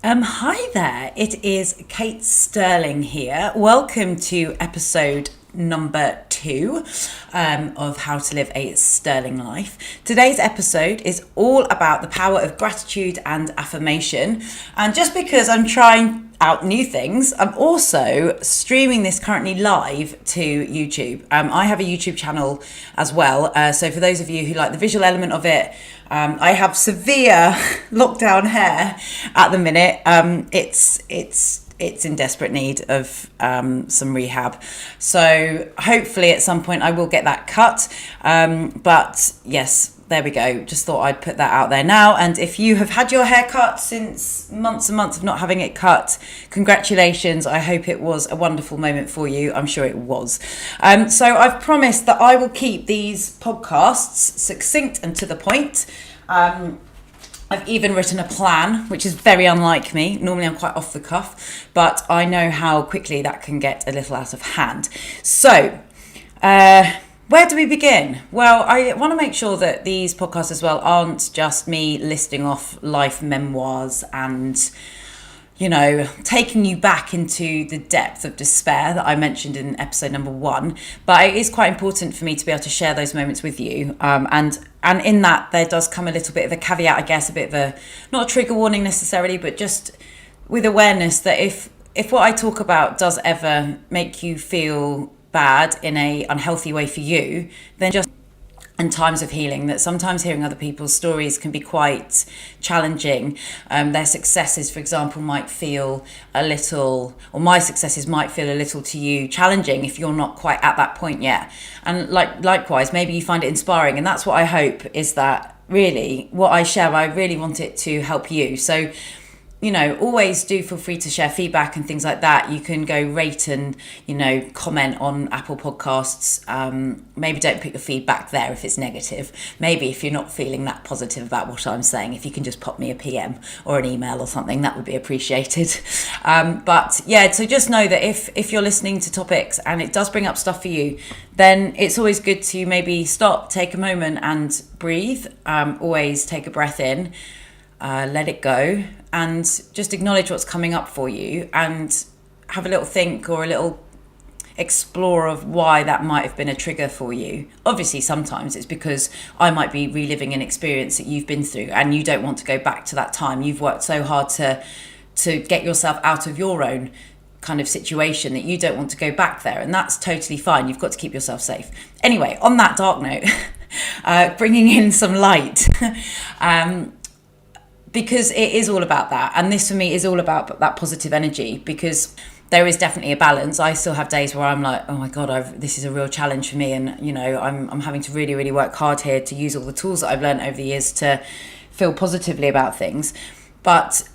Hi there, it is Kate Stirling here. Welcome to episode number 2 of How to Live a Stirling Life. Today's episode is all about the power of gratitude and affirmation. And just because I'm trying out new things, I'm also streaming this currently live to YouTube. I have a YouTube channel as well. So for those of you who like the visual element of it, I have severe lockdown hair at the minute. It's in desperate need of some rehab. So hopefully at some point I will get that cut. But yes, there we go. Just thought I'd put that out there now. And if you have had your hair cut since months and months of not having it cut, congratulations. I hope it was a wonderful moment for you. I'm sure it was. So I've promised that I will keep these podcasts succinct and to the point. I've even written a plan, which is very unlike me. Normally I'm quite off the cuff, but I know how quickly that can get a little out of hand. So, where do we begin? Well, I want to make sure that these podcasts as well aren't just me listing off life memoirs and, you know, taking you back into the depth of despair that I mentioned in episode number 1. But it is quite important for me to be able to share those moments with you. And in that, there does come a little bit of a caveat, I guess, a bit of a, not a trigger warning necessarily, but just with awareness that if what I talk about does ever make you feel bad in a unhealthy way for you, then just in times of healing, that sometimes hearing other people's stories can be quite challenging. Their successes, for example, might feel a little, or my successes might feel a little to you challenging if you're not quite at that point yet. And likewise, maybe you find it inspiring. And that's what I hope, is that really what I share, I really want it to help you. So, you know, always do feel free to share feedback and things like that. You can go rate and, you know, comment on Apple Podcasts. Maybe don't put your feedback there if it's negative. Maybe if you're not feeling that positive about what I'm saying, if you can just pop me a PM or an email or something, that would be appreciated. But yeah, so just know that if you're listening to topics and it does bring up stuff for you, then it's always good to maybe stop, take a moment and breathe. Always take a breath in. Let it go and just acknowledge what's coming up for you and have a little think or a little explore of why that might have been a trigger for you. Obviously, sometimes it's because I might be reliving an experience that you've been through and you don't want to go back to that time. You've worked so hard to get yourself out of your own kind of situation that you don't want to go back there, and that's totally fine. You've got to keep yourself safe. Anyway, on that dark note, bringing in some light. Because it is all about that. And this for me is all about that positive energy, because there is definitely a balance. I still have days where I'm like, oh my God, this is a real challenge for me. And, you know, I'm having to really, really work hard here to use all the tools that I've learned over the years to feel positively about things. But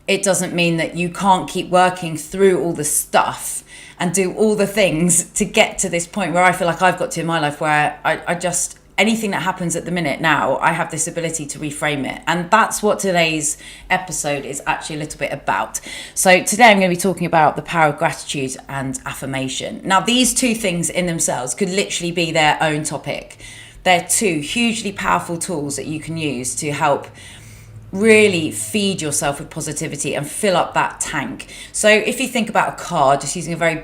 it doesn't mean that you can't keep working through all the stuff and do all the things to get to this point where I feel like I've got to in my life, where I just, anything that happens at the minute now, I have this ability to reframe it. And that's what today's episode is actually a little bit about. So today I'm going to be talking about the power of gratitude and affirmation. Now, these two things in themselves could literally be their own topic. They're two hugely powerful tools that you can use to help really feed yourself with positivity and fill up that tank. So if you think about a car, just using a very,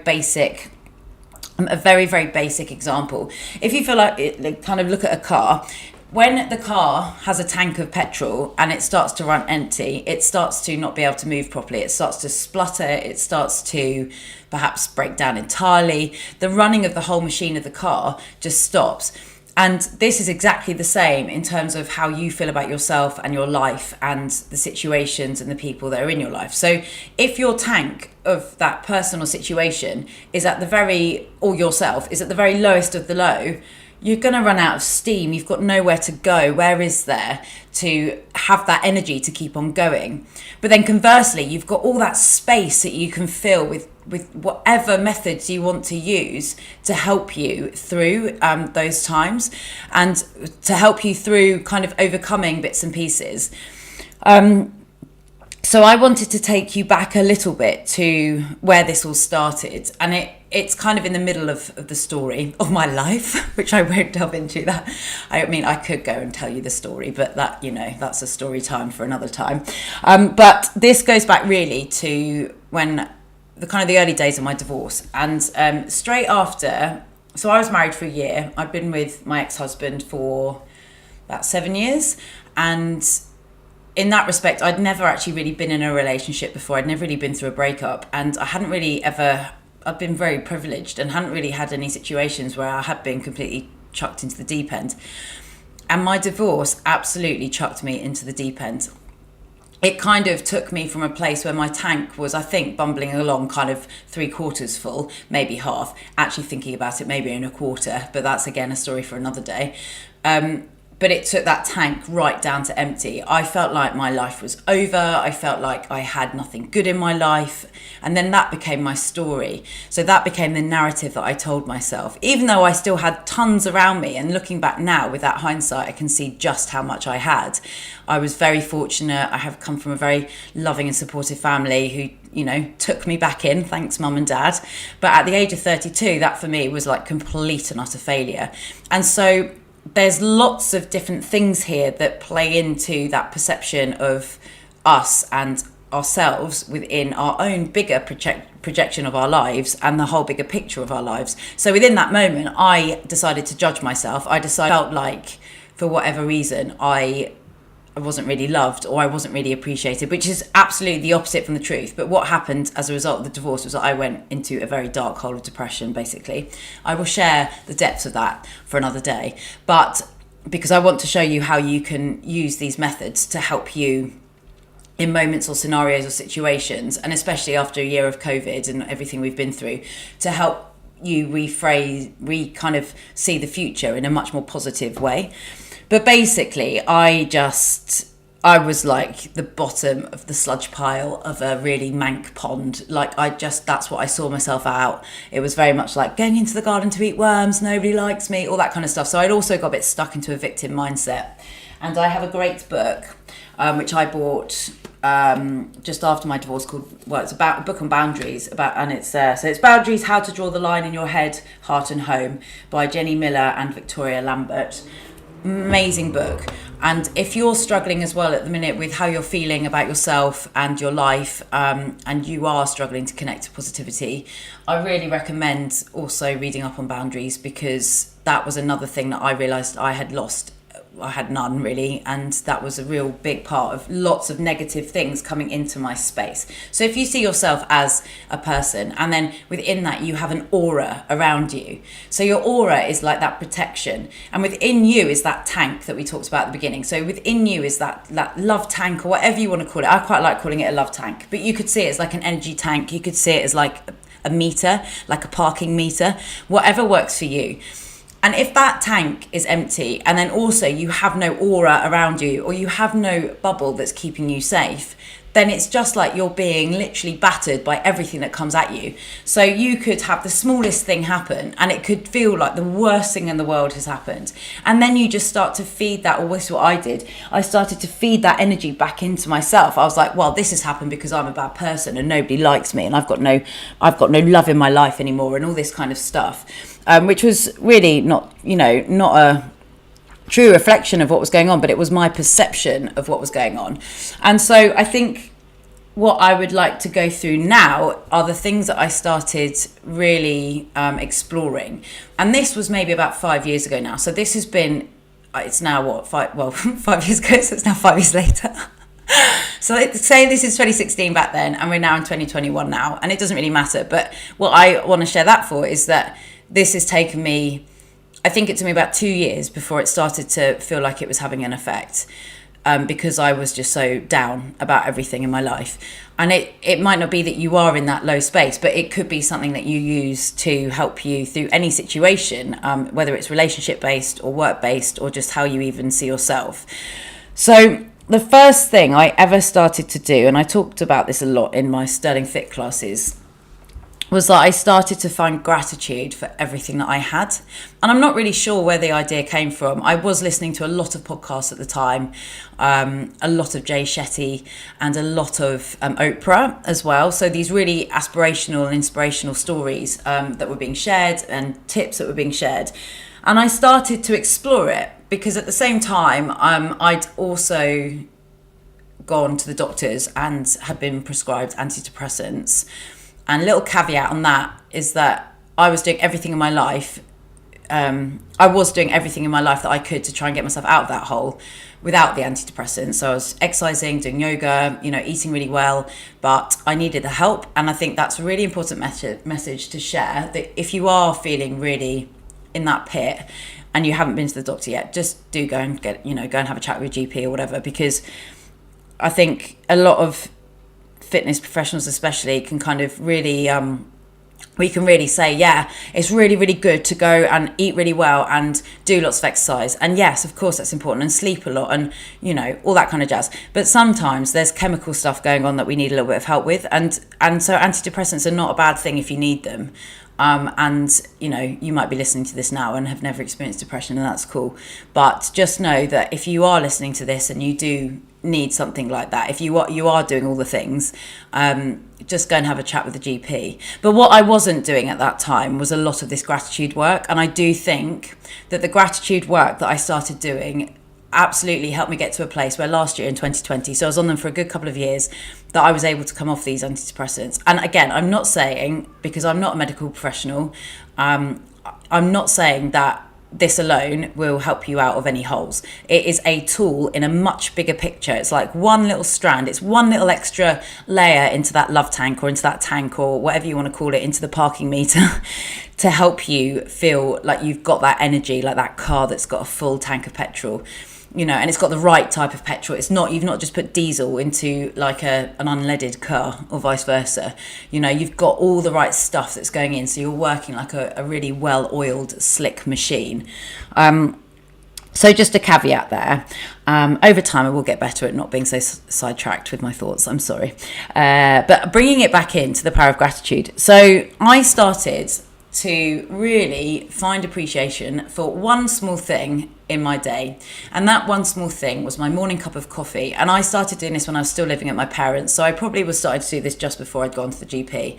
very basic example. If you feel like it, kind of look at a car, when the car has a tank of petrol and it starts to run empty, it starts to not be able to move properly. It starts to splutter. It starts to perhaps break down entirely. The running of the whole machine of the car just stops. And this is exactly the same in terms of how you feel about yourself and your life and the situations and the people that are in your life. So if your tank of that person or situation is at the very, or yourself is at the very lowest of the low, you're going to run out of steam. You've got nowhere to go. Where is there to have that energy to keep on going? But then conversely, you've got all that space that you can fill with whatever methods you want to use to help you through those times and to help you through kind of overcoming bits and pieces. So I wanted to take you back a little bit to where this all started, and it's kind of in the middle of the story of my life, which I won't delve into. That, I mean, I could go and tell you the story, but that, you know, that's a story time for another time. But this goes back really to when the early days of my divorce, and straight after. So I was married for a year. I'd been with my ex-husband for about 7 years, and in that respect, I'd never actually really been in a relationship before. I'd never really been through a breakup, and I hadn't really ever, I'd been very privileged and hadn't really had any situations where I had been completely chucked into the deep end. And my divorce absolutely chucked me into the deep end. It kind of took me from a place where my tank was, I think, bumbling along kind of 3/4 full, maybe half. Actually thinking about it, maybe in a quarter, but that's again a story for another day. But it took that tank right down to empty. I felt like my life was over. I felt like I had nothing good in my life. And then that became my story. So that became the narrative that I told myself, even though I still had tons around me. And looking back now with that hindsight, I can see just how much I had. I was very fortunate. I have come from a very loving and supportive family who, you know, took me back in. Thanks, mum and dad. But at the age of 32, that for me was like complete and utter failure. And so there's lots of different things here that play into that perception of us and ourselves within our own bigger projection of our lives and the whole bigger picture of our lives. So within that moment, I decided to judge myself. I felt like, for whatever reason, I wasn't really loved or I wasn't really appreciated, which is absolutely the opposite from the truth. But what happened as a result of the divorce was that I went into a very dark hole of depression, basically. I will share the depths of that for another day, but because I want to show you how you can use these methods to help you in moments or scenarios or situations, and especially after a year of COVID and everything we've been through, to help you kind of see the future in a much more positive way. But basically, I was like the bottom of the sludge pile of a really mank pond. Like that's what I saw myself out. It was very much like going into the garden to eat worms, nobody likes me, all that kind of stuff. So I'd also got a bit stuck into a victim mindset. And I have a great book, which I bought just after my divorce it's about a book on boundaries, it's Boundaries, How to Draw the Line in Your Head, Heart and Home by Jenny Miller and Victoria Lambert. Amazing book. And if you're struggling as well at the minute with how you're feeling about yourself and your life, and you are struggling to connect to positivity, I really recommend also reading up on boundaries, because that was another thing that I realised I had lost. I had none really, and that was a real big part of lots of negative things coming into my space. So if you see yourself as a person, and then within that you have an aura around you, so your aura is like that protection, and within you is that tank that we talked about at the beginning. So within you is that love tank, or whatever you want to call it. I quite like calling it a love tank, but you could see it as like an energy tank. You could see it as like a meter, like a parking meter, whatever works for you. And if that tank is empty, and then also you have no aura around you, or you have no bubble that's keeping you safe, then it's just like you're being literally battered by everything that comes at you. So you could have the smallest thing happen, and it could feel like the worst thing in the world has happened. And then you just start to feed that, or this is what I did. I started to feed that energy back into myself. I was like, well, this has happened because I'm a bad person and nobody likes me, and I've got no love in my life anymore, and all this kind of stuff. Which was really not a true reflection of what was going on, but it was my perception of what was going on. And so I think what I would like to go through now are the things that I started really exploring. And this was maybe about 5 years ago now. So this has been, it's now what, 5 years ago, so it's now 5 years later. So say this is 2016 back then, and we're now in 2021 now, and it doesn't really matter. But what I want to share that for is that this has taken me, I think it took me about 2 years before it started to feel like it was having an effect, because I was just so down about everything in my life. And it might not be that you are in that low space, but it could be something that you use to help you through any situation, whether it's relationship based or work based, or just how you even see yourself. So the first thing I ever started to do, and I talked about this a lot in my Stirling Fit classes, was that I started to find gratitude for everything that I had. And I'm not really sure where the idea came from. I was listening to a lot of podcasts at the time, a lot of Jay Shetty and a lot of Oprah as well. So these really aspirational and inspirational stories that were being shared and tips that were being shared. And I started to explore it because at the same time, I'd also gone to the doctors and had been prescribed antidepressants. And a little caveat on that is that I was doing everything in my life. I was doing everything in my life that I could to try and get myself out of that hole without the antidepressants. So I was exercising, doing yoga, eating really well, but I needed the help. And I think that's a really important message to share, that if you are feeling really in that pit and you haven't been to the doctor yet, just do go and go and have a chat with your GP or whatever, because I think a lot of fitness professionals especially can kind of really we can really say, yeah, it's really, really good to go and eat really well and do lots of exercise. And yes, of course, that's important, and sleep a lot and, all that kind of jazz. But sometimes there's chemical stuff going on that we need a little bit of help with. And so antidepressants are not a bad thing if you need them. And, you might be listening to this now and have never experienced depression, and that's cool. But just know that if you are listening to this and you do need something like that, if you are doing all the things, just go and have a chat with the GP. But what I wasn't doing at that time was a lot of this gratitude work. And I do think that the gratitude work that I started doing absolutely helped me get to a place where last year in 2020, so I was on them for a good couple of years, that I was able to come off these antidepressants. And again, I'm not saying, because I'm not a medical professional, I'm not saying that this alone will help you out of any holes. It is a tool in a much bigger picture. It's like one little strand. It's one little extra layer into that love tank, or into that tank, or whatever you want to call it, into the parking meter to help you feel like you've got that energy, like that car that's got a full tank of petrol. And it's got the right type of petrol. It's not, you've not just put diesel into like an unleaded car, or vice versa. You've got all the right stuff that's going in, so you're working like a really well-oiled, slick machine. So just a caveat there. Over time, I will get better at not being so sidetracked with my thoughts. I'm sorry. But bringing it back into the power of gratitude. So I started to really find appreciation for one small thing in my day. And that one small thing was my morning cup of coffee. And I started doing this when I was still living at my parents'. So I probably was starting to do this just before I'd gone to the GP.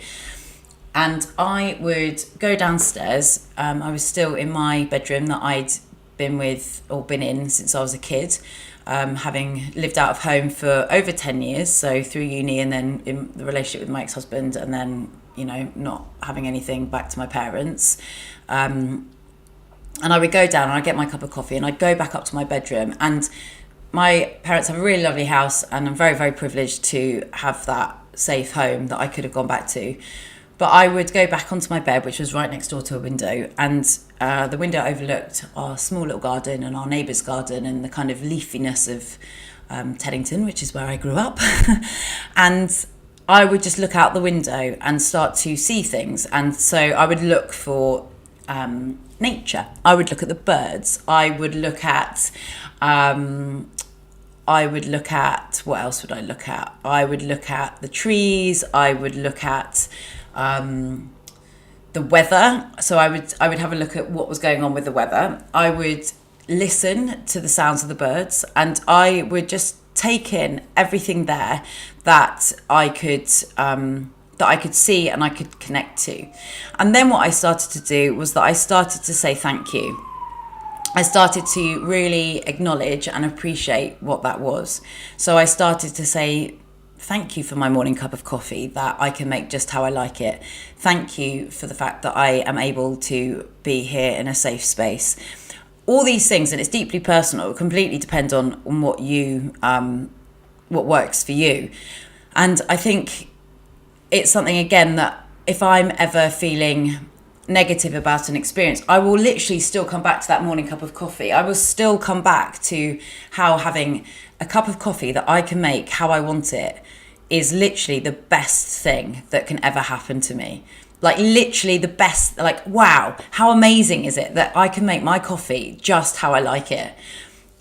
And I would go downstairs. I was still in my bedroom that I'd been in since I was a kid, having lived out of home for over 10 years. So through uni, and then in the relationship with my ex-husband, and then not having anything back to my parents. And I would go down and I'd get my cup of coffee and I'd go back up to my bedroom. And my parents have a really lovely house, and I'm very, very privileged to have that safe home that I could have gone back to. But I would go back onto my bed, which was right next door to a window, and the window overlooked our small little garden and our neighbour's garden and the kind of leafiness of Teddington, which is where I grew up. And I would just look out the window and start to see things. And so I would look for nature. I would look at the birds. I would look at, what else would I look at? I would look at the trees. I would look at the weather. So I would have a look at what was going on with the weather. I would listen to the sounds of the birds, and I would just take in everything there that I could see and I could connect to. And then what I started to do was that I started to say thank you. I started to really acknowledge and appreciate what that was. So I started to say thank you for my morning cup of coffee that I can make just how I like it. Thank you for the fact that I am able to be here in a safe space. All these things, and it's deeply personal, completely depends on what works for you. And I think it's something, again, that if I'm ever feeling negative about an experience, I will literally still come back to that morning cup of coffee. I will still come back to how having a cup of coffee that I can make how I want it is literally the best thing that can ever happen to me. Like literally the best, like, wow, how amazing is it that I can make my coffee just how I like it?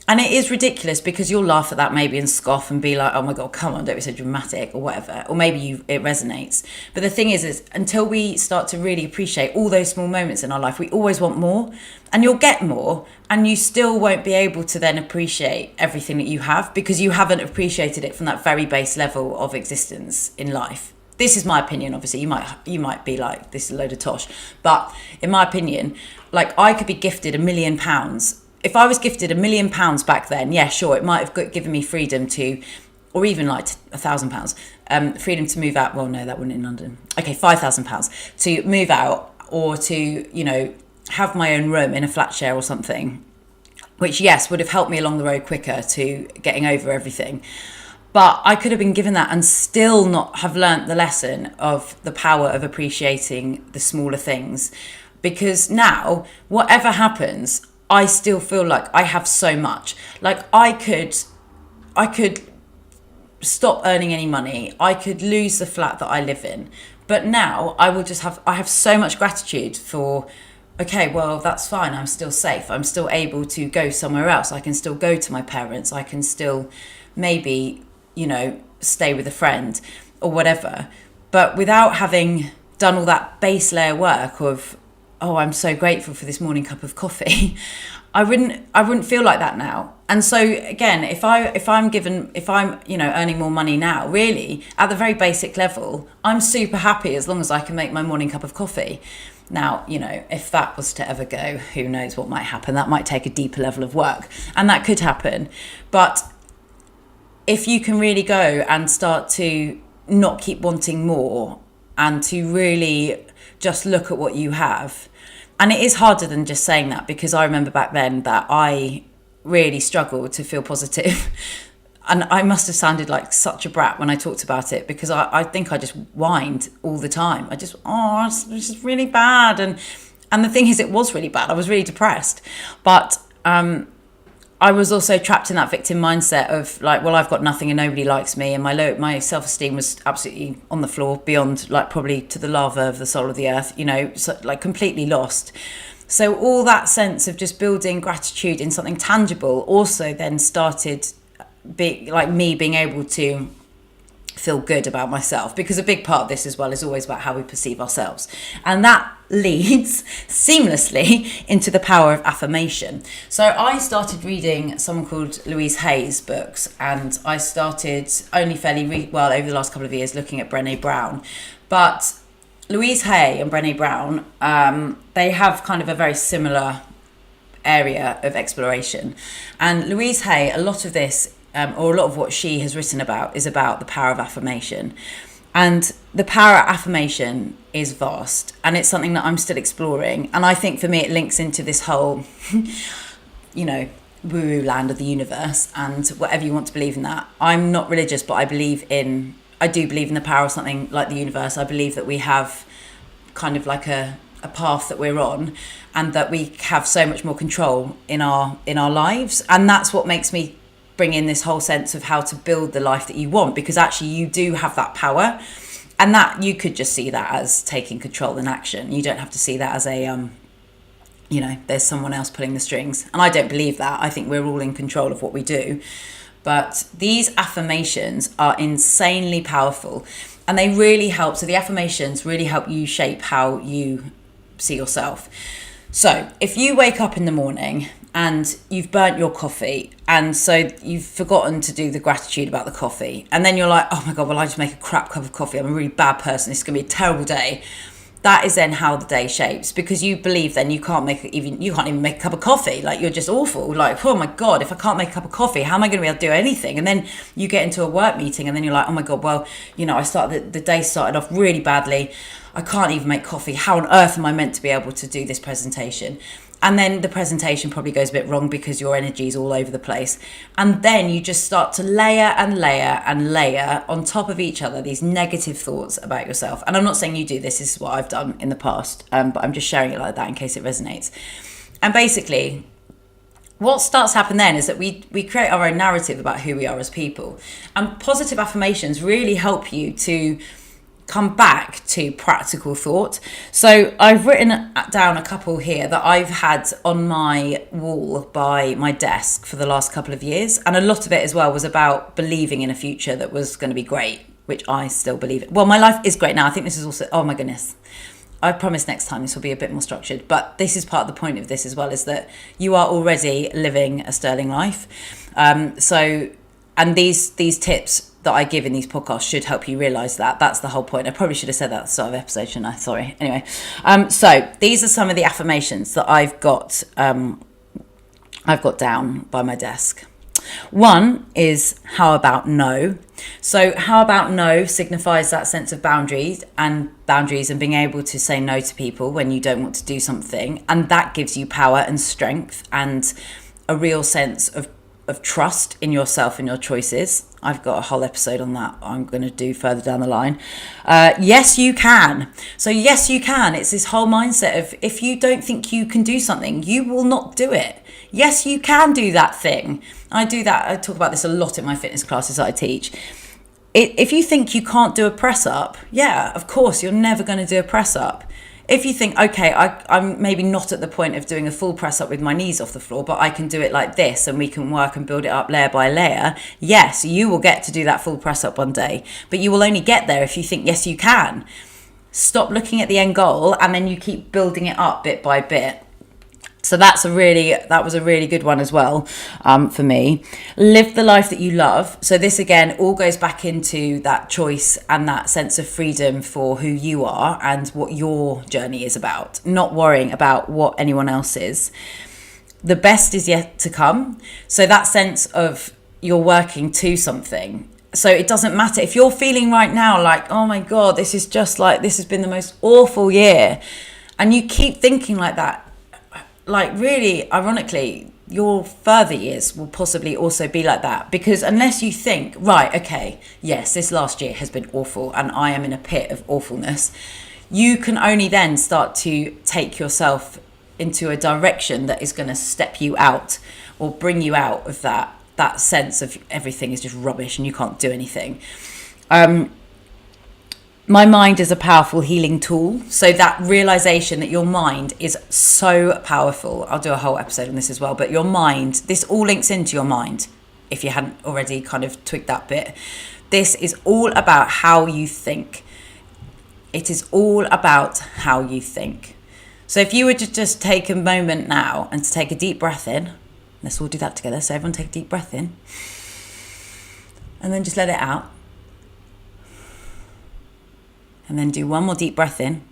And it is ridiculous because you'll laugh at that maybe and scoff and be like, oh my God, come on, don't be so dramatic or whatever. Or maybe it resonates. But the thing is until we start to really appreciate all those small moments in our life, we always want more, and you'll get more, and you still won't be able to then appreciate everything that you have because you haven't appreciated it from that very base level of existence in life. This is my opinion, obviously. You might be like, this is a load of tosh. But in my opinion, like, I could be gifted £1,000,000. If I was gifted £1,000,000 back then, yeah, sure, it might have given me freedom to, or even like £1,000, freedom to move out. Well, no, that wouldn't in London. Okay, £5,000 to move out, or to, you know, have my own room in a flat share or something, which, yes, would have helped me along the road quicker to getting over everything. But I could have been given that and still not have learnt the lesson of the power of appreciating the smaller things. Because now, whatever happens, I still feel like I have so much. Like, I could stop earning any money. I could lose the flat that I live in. But now I have so much gratitude for, okay, well, that's fine. I'm still safe. I'm still able to go somewhere else. I can still go to my parents. I can still maybe, you know, stay with a friend or whatever. But without having done all that base layer work of, oh, I'm so grateful for this morning cup of coffee, I wouldn't feel like that now. And so again, if I'm you know, earning more money now, really at the very basic level, I'm super happy as long as I can make my morning cup of coffee. Now, you know, if that was to ever go, who knows what might happen. That might take a deeper level of work, and that could happen. But if you can really go and start to not keep wanting more and to really just look at what you have. And it is harder than just saying that, because I remember back then that I really struggled to feel positive. And I must have sounded like such a brat when I talked about it, because I think I just whined all the time. It's just really bad. And the thing is, it was really bad. I was really depressed. But I was also trapped in that victim mindset of like, well, I've got nothing and nobody likes me, and my self-esteem was absolutely on the floor, beyond, like, probably to the lava of the soul of the earth, you know, so, like, completely lost. So all that sense of just building gratitude in something tangible also then started being able to feel good about myself, because a big part of this as well is always about how we perceive ourselves, and that leads seamlessly into the power of affirmation. So I started reading someone called Louise Hay's books, and I started only fairly well over the last couple of years looking at Brené Brown. But Louise Hay and Brené Brown, they have kind of a very similar area of exploration. And Louise Hay, a lot of this, or a lot of what she has written about, is about the power of affirmation. And the power of affirmation is vast, and it's something that I'm still exploring. And I think for me, it links into this whole, you know, woo-woo land of the universe, and whatever you want to believe in that. I'm not religious, but I do believe in the power of something like the universe. I believe that we have kind of like a path that we're on, and that we have so much more control in our lives. And that's what makes me bring in this whole sense of how to build the life that you want, because actually you do have that power, and that you could just see that as taking control in action. You don't have to see that as a you know, there's someone else pulling the strings. And I don't believe that. I think we're all in control of what we do. But these affirmations are insanely powerful, and they really help. So the affirmations really help you shape how you see yourself. So if you wake up in the morning and you've burnt your coffee, and so you've forgotten to do the gratitude about the coffee, and then you're like, oh my God, well, I just make a crap cup of coffee, I'm a really bad person, it's going to be a terrible day. That is then how the day shapes, because you believe then you can't even make a cup of coffee. Like, you're just awful. Like, oh my God, if I can't make a cup of coffee, how am I going to be able to do anything? And then you get into a work meeting, and then you're like, oh my God, well, you know, the day started off really badly. I can't even make coffee. How on earth am I meant to be able to do this presentation? And then the presentation probably goes a bit wrong because your energy is all over the place. And then you just start to layer and layer and layer on top of each other these negative thoughts about yourself. And I'm not saying you do this. This is what I've done in the past, but I'm just sharing it like that in case it resonates. And basically, what starts to happen then is that we create our own narrative about who we are as people. And positive affirmations really help you to come back to practical thought. So I've written down a couple here that I've had on my wall by my desk for the last couple of years. And a lot of it as well was about believing in a future that was going to be great, which I still believe in. Well, my life is great now. I think this is also, oh my goodness. I promise next time this will be a bit more structured, but this is part of the point of this as well, is that you are already living a sterling life. And these tips that I give in these podcasts should help you realise that. That's the whole point. I probably should have said that at the start of the episode, shouldn't I? Sorry. Anyway, so these are some of the affirmations that I've got down by my desk. One is, how about no? So how about no signifies that sense of boundaries and being able to say no to people when you don't want to do something. And that gives you power and strength and a real sense of trust in yourself and your choices. I've got a whole episode on that I'm going to do further down the line. Yes, you can. So yes, you can. It's this whole mindset of, if you don't think you can do something, you will not do it. Yes, you can do that thing. I do that. I talk about this a lot in my fitness classes that I teach. If you think you can't do a press up, yeah, of course, you're never going to do a press up. If you think, okay, I'm maybe not at the point of doing a full press up with my knees off the floor, but I can do it like this and we can work and build it up layer by layer. Yes, you will get to do that full press up one day, but you will only get there if you think, yes, you can. Stop looking at the end goal and then you keep building it up bit by bit. So that was a really good one as well for me. Live the life that you love. So this again all goes back into that choice and that sense of freedom for who you are and what your journey is about, not worrying about what anyone else is. The best is yet to come. So that sense of you're working to something. So it doesn't matter if you're feeling right now like, oh my God, this has been the most awful year. And you keep thinking like that. Like, really, ironically, your further years will possibly also be like that, because unless you think, right, okay, yes, this last year has been awful and I am in a pit of awfulness, you can only then start to take yourself into a direction that is going to step you out or bring you out of that sense of everything is just rubbish and you can't do anything. My mind is a powerful healing tool. So that realization that your mind is so powerful. I'll do a whole episode on this as well. But your mind, this all links into your mind, if you hadn't already kind of twigged that bit. This is all about how you think. It is all about how you think. So if you were to just take a moment now and to take a deep breath in, let's all do that together. So everyone take a deep breath in. And then just let it out. And then do one more deep breath in.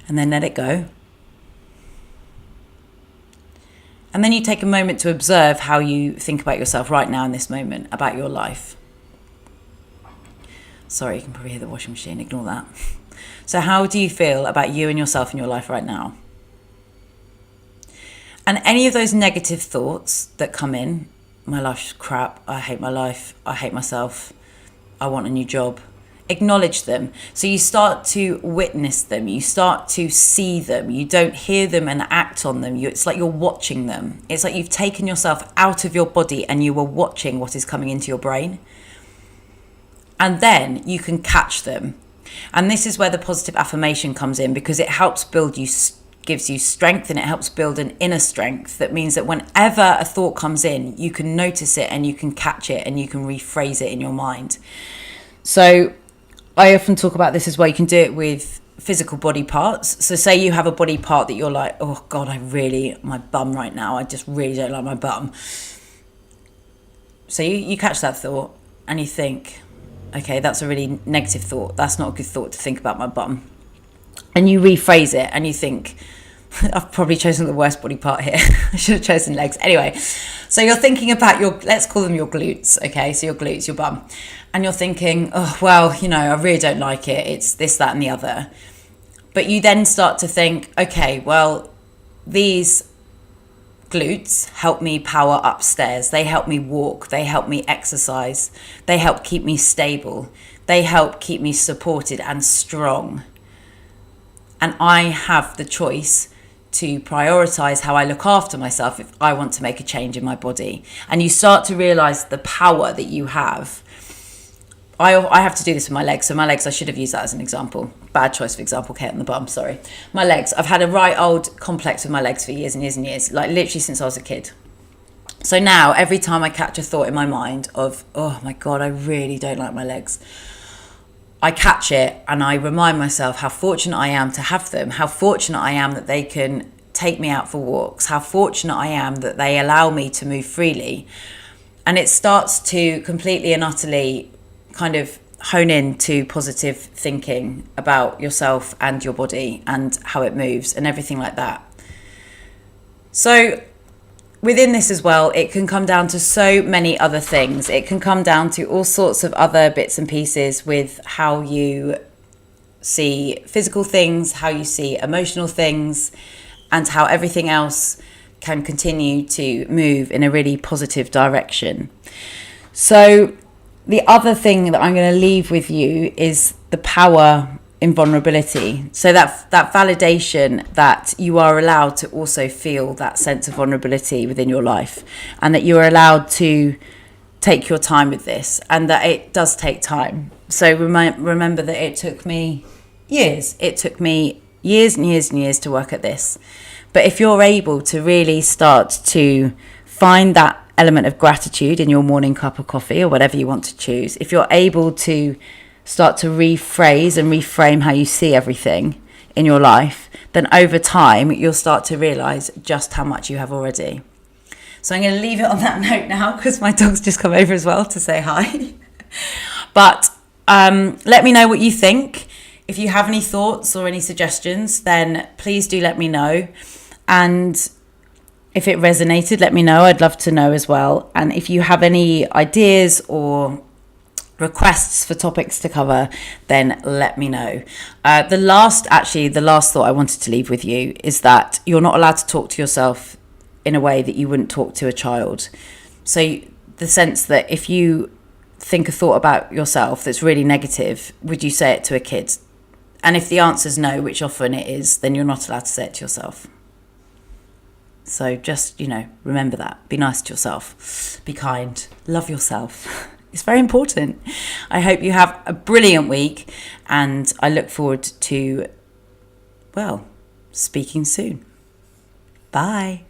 And then let it go. And then you take a moment to observe how you think about yourself right now in this moment, about your life. Sorry, you can probably hear the washing machine, ignore that. So how do you feel about you and yourself in your life right now? And any of those negative thoughts that come in, my life's crap, I hate my life, I hate myself, I want a new job. Acknowledge them. So you start to witness them. You start to see them. You don't hear them and act on them. It's like you're watching them. It's like you've taken yourself out of your body and you were watching what is coming into your brain. And then you can catch them. And this is where the positive affirmation comes in, because it helps build you, gives you strength, and it helps build an inner strength. That means that whenever a thought comes in, you can notice it and you can catch it and you can rephrase it in your mind. So I often talk about this as well. You can do it with physical body parts. So say you have a body part that you're like, oh God, my bum right now, I just really don't like my bum. So you catch that thought and you think, okay, that's a really negative thought. That's not a good thought to think about my bum. And you rephrase it and you think, I've probably chosen the worst body part here. I should have chosen legs. Anyway, so you're thinking about let's call them your glutes, okay? So your glutes, your bum. And you're thinking, oh, well, I really don't like it. It's this, that, and the other. But you then start to think, okay, well, these glutes help me power upstairs. They help me walk. They help me exercise. They help keep me stable. They help keep me supported and strong. And I have the choice to prioritize how I look after myself if I want to make a change in my body. And you start to realize the power that you have I have to do this with my legs. So my legs, I should have used that as an example. Bad choice of example, Kate on the bum, sorry. My legs, I've had a right old complex with my legs for years and years and years, like literally since I was a kid. So now every time I catch a thought in my mind of, oh my God, I really don't like my legs, I catch it and I remind myself how fortunate I am to have them, how fortunate I am that they can take me out for walks, how fortunate I am that they allow me to move freely. And it starts to completely and utterly kind of hone in to positive thinking about yourself and your body and how it moves and everything like that. So within this as well, it can come down to so many other things. It can come down to all sorts of other bits and pieces with how you see physical things, how you see emotional things, and how everything else can continue to move in a really positive direction. So the other thing that I'm going to leave with you is the power in vulnerability. So that validation that you are allowed to also feel that sense of vulnerability within your life, and that you are allowed to take your time with this, and that it does take time. So remember that it took me years. It took me years and years and years to work at this. But if you're able to really start to find that element of gratitude in your morning cup of coffee or whatever you want to choose, if you're able to start to rephrase and reframe how you see everything in your life, then over time you'll start to realize just how much you have already. So I'm going to leave it on that note now, because my dog's just come over as well to say hi. But let me know what you think. If you have any thoughts or any suggestions, then please do let me know. And if it resonated, let me know. I'd love to know as well. And if you have any ideas or requests for topics to cover, then let me know. The last thought I wanted to leave with you is that you're not allowed to talk to yourself in a way that you wouldn't talk to a child. So the sense that if you think a thought about yourself that's really negative, would you say it to a kid? And if the answer is no, which often it is, then you're not allowed to say it to yourself. So just, remember that. Be nice to yourself. Be kind. Love yourself. It's very important. I hope you have a brilliant week, and I look forward to, speaking soon. Bye.